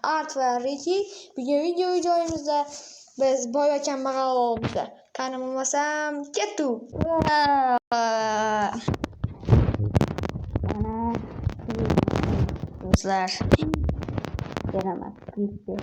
Art va Ricky bugun video joyimizda biz boy va kambag'al olamizda. Qani bo'lmasam, kettu. Mana do'stlar, beraman. Klipga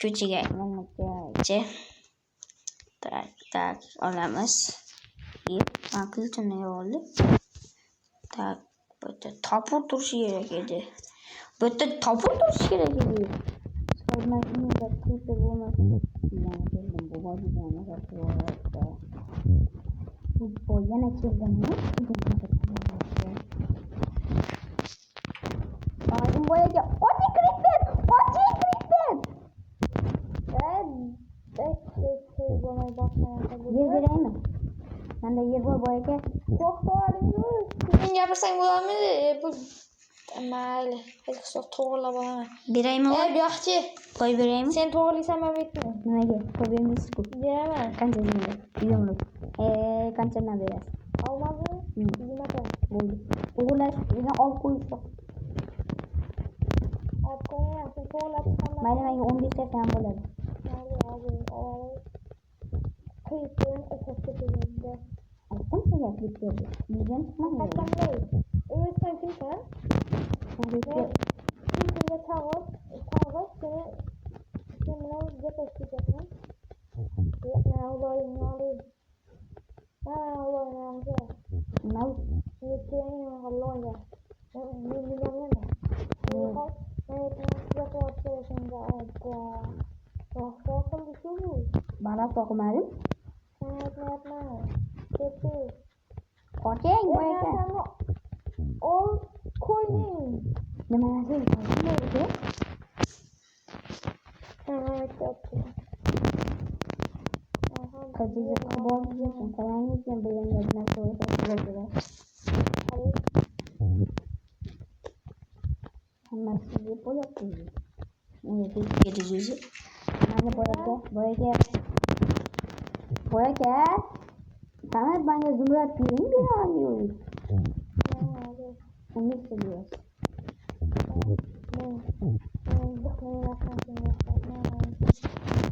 ko'chaga olmoqchi. Tak olamiz. Ben kılıçım ne oldu? Tak böyle tapur turşu gerek edi. Böyle tapur turşu gerek edi. Sonra şimdi de kılıçta bulmasın. Yani geldim bu bazı zamanlar bu yana çizdim mi? Ağzım boyayacak. Oci kripten! Oci kripten! Yer vereyim mi? Ben de yer boyayacak. Çok doğalıyız. Bugün yapırsan bulamı bu mayli. Hadi çok to'g'rilab olaman. Beraymi? Bu yoqchi. Qo'y beraymi? Sen to'g'rilaysan men aytdim. Nimaga? Qo'y bermaysiz-ku. Beraman. Qanchasini? Uyimlik. Qanchadan berasiz? Olmadimi? 20 ta. Bo'ldi. O'g'irlash, yana olib qo'yish yo'q. Olib qo'ying, sen to'g'rilab chiqaman. Mayli, menga 15 ta ham bo'ladi. Klipin esasga tegdi. Aytdim sizga klip berdi. Bizdan chiqmadi. Qanday? O'zing kimsan? Klipga tag'ib, seni sen bilan gaplashib yo'qman. Uloyingni oling. Uloyingni olsa. Nima? Yetaymi uloyga? Men bilmayman. Bana sokmadım. Yapma. Ketu. Korkayım boyaka. Ol koyun. Ne manası? Ne oldu? Kaçıcı kabul ediyorsun. Falan için bilinmediğine sonra Ama sizi boyatıyoruz. Evet, geçeceğiz. Hadi boyaka. Sana bana zümrüt vereyim bir alıyoruz. Onu istiyoruz.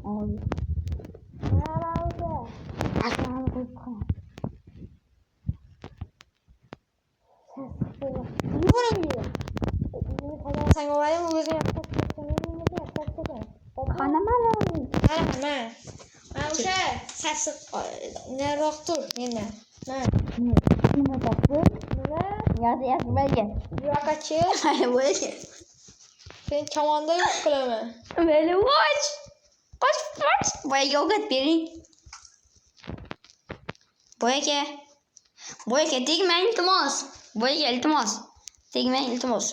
Abi. Aşağıya koy. Sen o var mı? Kanamalarım. Mana. O'sha sassiq nariroq tur menda. Nima topdi? Nima? Yoz bo'lga. Bu yoqqa-chi. Mana bo'lga. Sen chamonda yo'q qilaman. Mayli, qoch. Boyaga ovqat bering. Boyaga tegmang iltimos. Boyaga iltimos. Tegmang iltimos.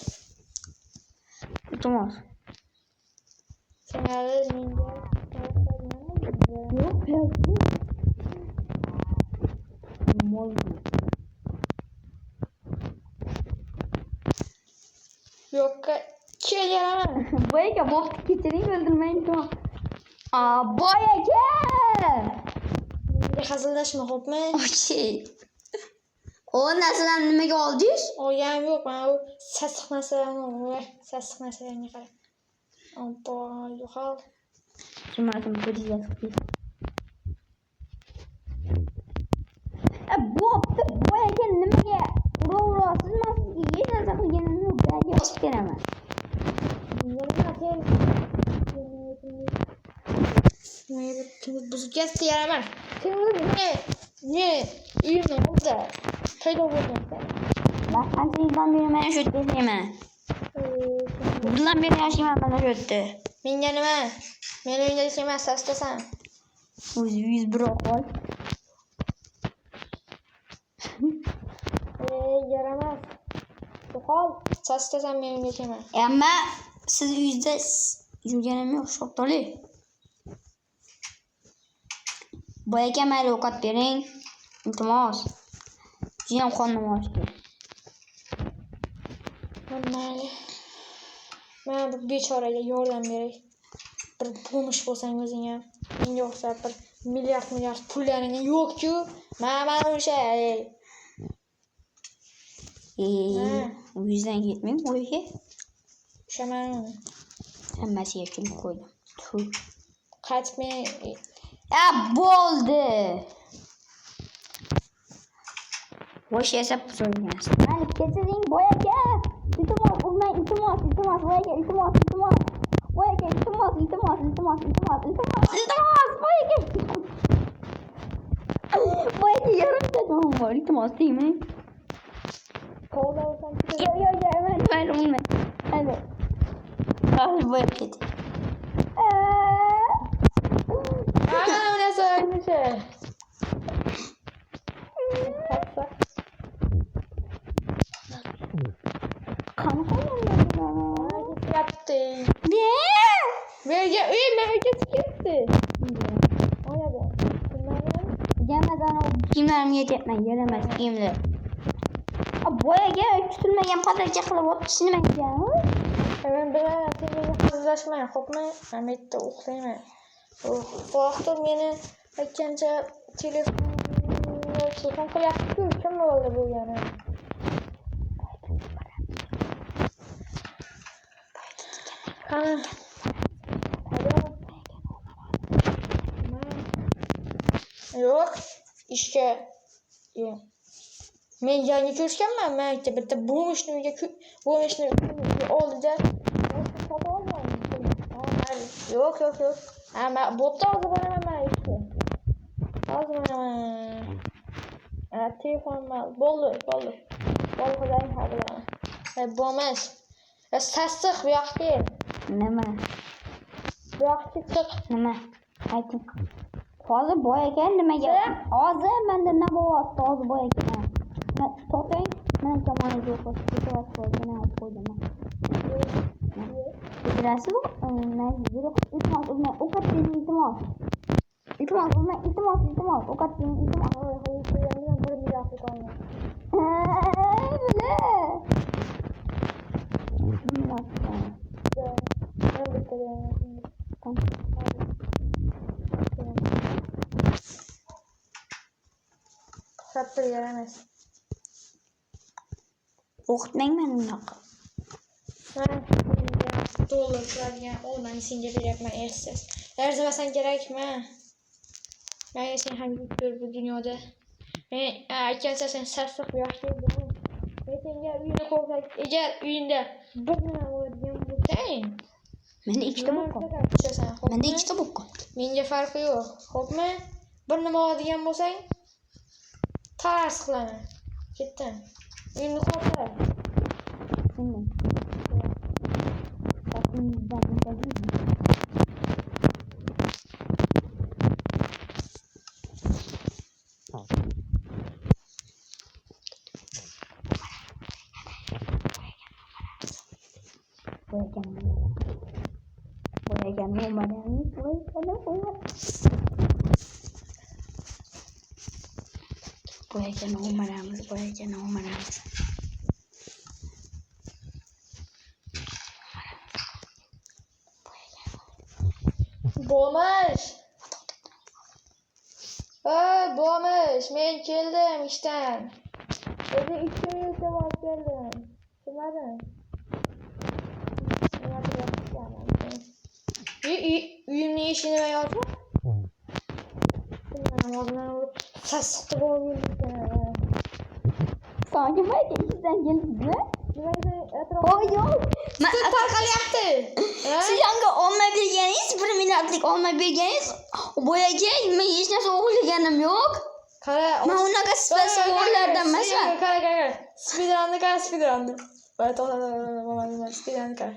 Sen hali menga yo'q. yo'qqa kelaman. Boyaga bo'pti, kechiring, o'ldirmang iltimos. Boyaga! Menga hazillashma, xo'pmi? Okey. O narsalarni nimaga oldingiz? Olganim yo'q, mana bu sassiq narsalarni qara. Ampo, yo'qol. Tushunmadim, bu diyasiz. Bo'pti, boyaga nimaga urasiz? Men sizga hech narsa qilganim yo'q. Boyaga osib beraman. Buzga yaraman. Sen ne? Uyimni oldi. Qayda bo'lgansan? Ben qancha yildan beri mana shu yerda yashayman. Bundan beri yashayman mana shu yerda. Menga nima? Men uyingda yashayman, sastasan. O'zingiz biroq qol. Yaramas. Yo'qol, sastasan men uyingda yashayman. Ammo siz uyingizda yurganim yo'q, shoqtoli. Boyaga mayli ovqat bering. Iltimos. Jiyam qonnim ochdi. Mayli. Men bu bechoraga yordam beray. Bir pomosh bo'lsang o'zing ham. Menga o'xshab bir milliard pullaring yo'q-ku. Mana o'sha O yüzden gitmeyeyim boyaga. Üşəmənim. Hammasiga kulib qo'ydim. Tuh. Qaytmay. Ya bo'ldi. Boş yasab so'rayapsiz. Mani kechiring boyaga. Iltimos, urmang, iltimos, boyaga, iltimos. Boyaga, iltimos, boyaga. Boyaga yarim takmam bor, iltimos deymi? Qo'lda olsam Yo, mayli. Hadi. Hadi boyaga ket. Ana ne söylüyorsun? Yaptı. Ne? Merkez gitti. Oynadı. Gelmeden o kimlerim yetmez, gelemez kimler. Boyaga tutilmagan padarcha qilib o'tishnimagan. Ben bilan senga hazırlaşmay, xo'pmi? Men bitta uxlayman. Vaqtim meni aytgancha telefon qilyapti-ku, kim bo'ldi bu yana? Qani. Yo'q, ishga. Men yangi ko'rishganman, men bitta bo'lmishni oldida yo'q. Men bo'pti, hozir boraman men ishga. Hozir boraman. Telefon bo'ldi. Xudoyim xabar. Bo'lmas. Sassiq bu yoqqa. Nima? Bu yoqqa chiq. Nima? Ayting. Hozir boyaga nimaga? Hozir menda nima bo'lyapti? Hozir boyaga. To'xtang. Men tomonga qo'ydim. Bilasiz-ku? Iltimos, ovqat yeng, iltimos. Iltimos. Ovqat yeng, iltimos. Saptır yaramaz. O'qitmang meni unaqa. Dolarlarga olmani senga beryapman esiz. Arzimasan kerakmi? Men sen ham yuribdir bu dunyoda. Men aytgancha sen sassiq yoshli bo'l. Men senga uyingda qo'ysak, agar uyingda bir nima bo'ladigan bo'lsang, Menda ikkita bo'lgan. Menga farqi yo'q. Xo'pmi? Bir nima oladigan bo'lsang, tars qilaman. Ketdim. Uyingni qo'ysa. Boyaga no'maramiz. Bo'lmish. Men keldim ishdan. O'zi 2 minutda keldim. Tushunmading? Uyimni eshigini nima yopib? Sassiqda bo'lib Sanki mayda ishdan keldingmi? Yo'q. tarqalyapti. Siz yangi olma berganingiz, 1 minutlik olma berganingiz, boyaga men hech narsa o'ylaganim yo'q. Qara, men unaqa spesiallardan emasman. Qara. Speedrunni. Speedrunni qara.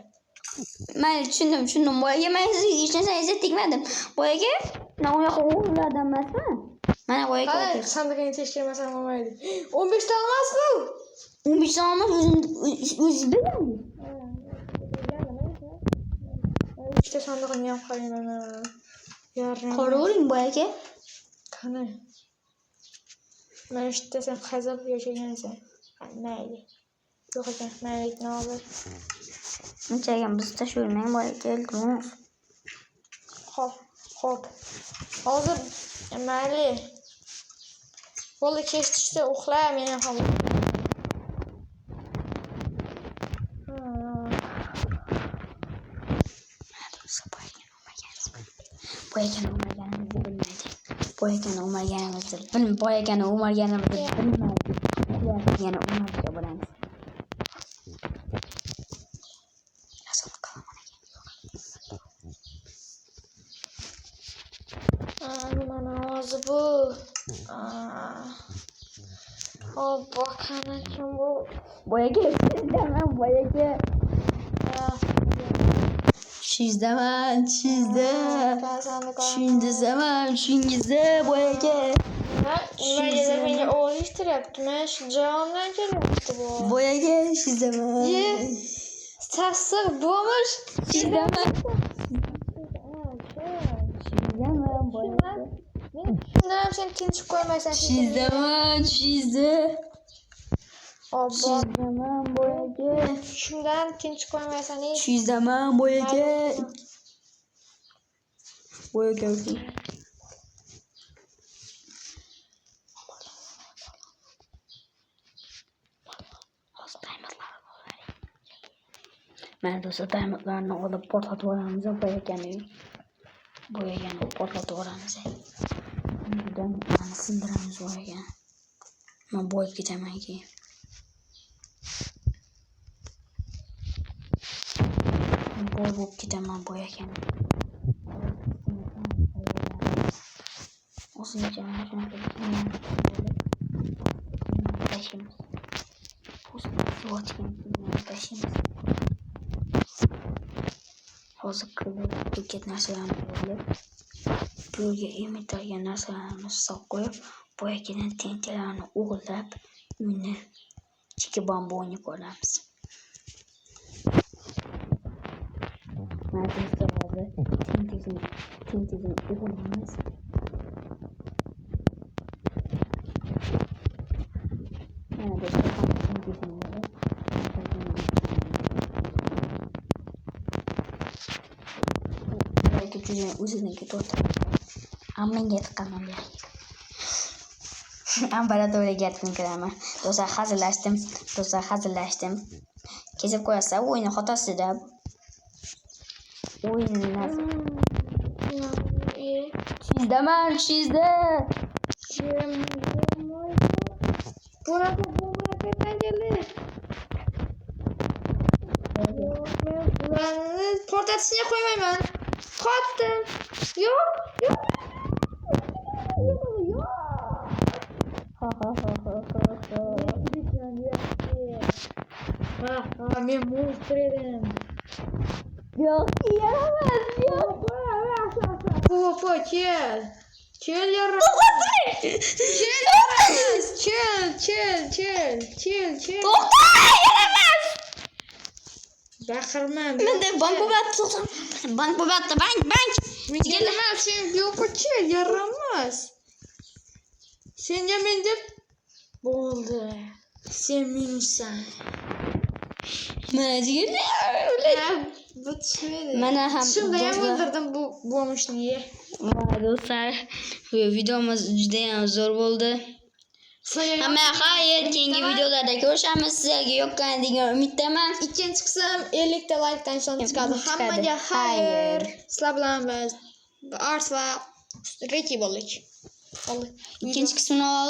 Men tushundim. Boyaga men sizga hech narsa tegmadim. Boyaga men unaqa o'g'illardan emasman. Mana boyaga. Qara, sandiqni tekshirmasam bo'lmaydi. 15 ta olmasmi? 15 ta olmas o'zingiz bilasiz. İşte sandıqni ham qarayman. Qaravering boyaga. Qani. Men işte sen qazab yashagansan. Mayli. Yo'q ekan, mayli, ne olur. Unchagan biz tashlamang boyaga, iltimos. Xo'p. Hozir mayli. Bo'ldi, kesishda uxla, men ham. boyagani o'marganimizni boyagani o'marganimizni bilmaydik. Yana o'marga boramiz. Mana ozi bu. Hop bakana kim bu? Boyaga sizdaman boyaga. Sizdaman sizda. Shingizda boyaga. Nimaga menga o'yishtiryapti? Men shu jondan kelyapti bu. Boyaga sizdaman. Sassiq bo'lmish. Sizdaman. Sizdaman boyaga. Shundan sen tinchib qo'ymaysan. Sizdaman sizda. Sizdaman boyaga. Shundan tinchib qo'ymaysan. Sizdaman boyaga. Boyaga. Men do'stlar diamondlarni olib portlatib olamiz, boyagani portlatib olamiz. Diamondlarni sindiramiz boyagani. Men boyib ketaman keyin. Boy bo'lib ketaman boyagani. O'zimcha mana shunaqa tashlaymiz. Hozir ko'kkat narsalarni olib, pulga emitargan narsalarni solib qo'yib, boyagadan tentalarni o'g'irlab, uyni chiki bamboni ko'ramiz. Mana do'stlar hozir tentazni o'g'irlaymiz. Mana do'stlar o'zidan ketib ammenga tiqaman ya. Ambaratoriyaga gapni kiraman. Do'stlar hazillashdim. Kesib qo'yasa o'yinni xotosida. O'yinni sizda. Bunaqa keldi. Ularni portatishga qo'ymayman. Qotdim. Yo'q. Men monstr edim. Yo'q, yaramas, yo'q. Po'po, kel yaramas. Kel. To'xta, yaramas. Baqirma. Menda bank. Menga sen yo'q kel yaramas. Senga men deb bo'ldi. Sen minussan. Mana jigirni. Bu tushmaydi. Mana ham shunda ham o'ldirdim bu bo'lmishni. Mana do'stlar, bu videomiz juda ham zo'r bo'ldi. Hamma xayr, keyingi videolarda ko'rishamiz. Sizlarga yoqqan degan umiddaman. Ikkinchi qism 50 ta likedan so'ng chiqadi. Hammaga xayr. Sizlar bilan biz Ars va Reki bo'ldik. Ikkinchi qismini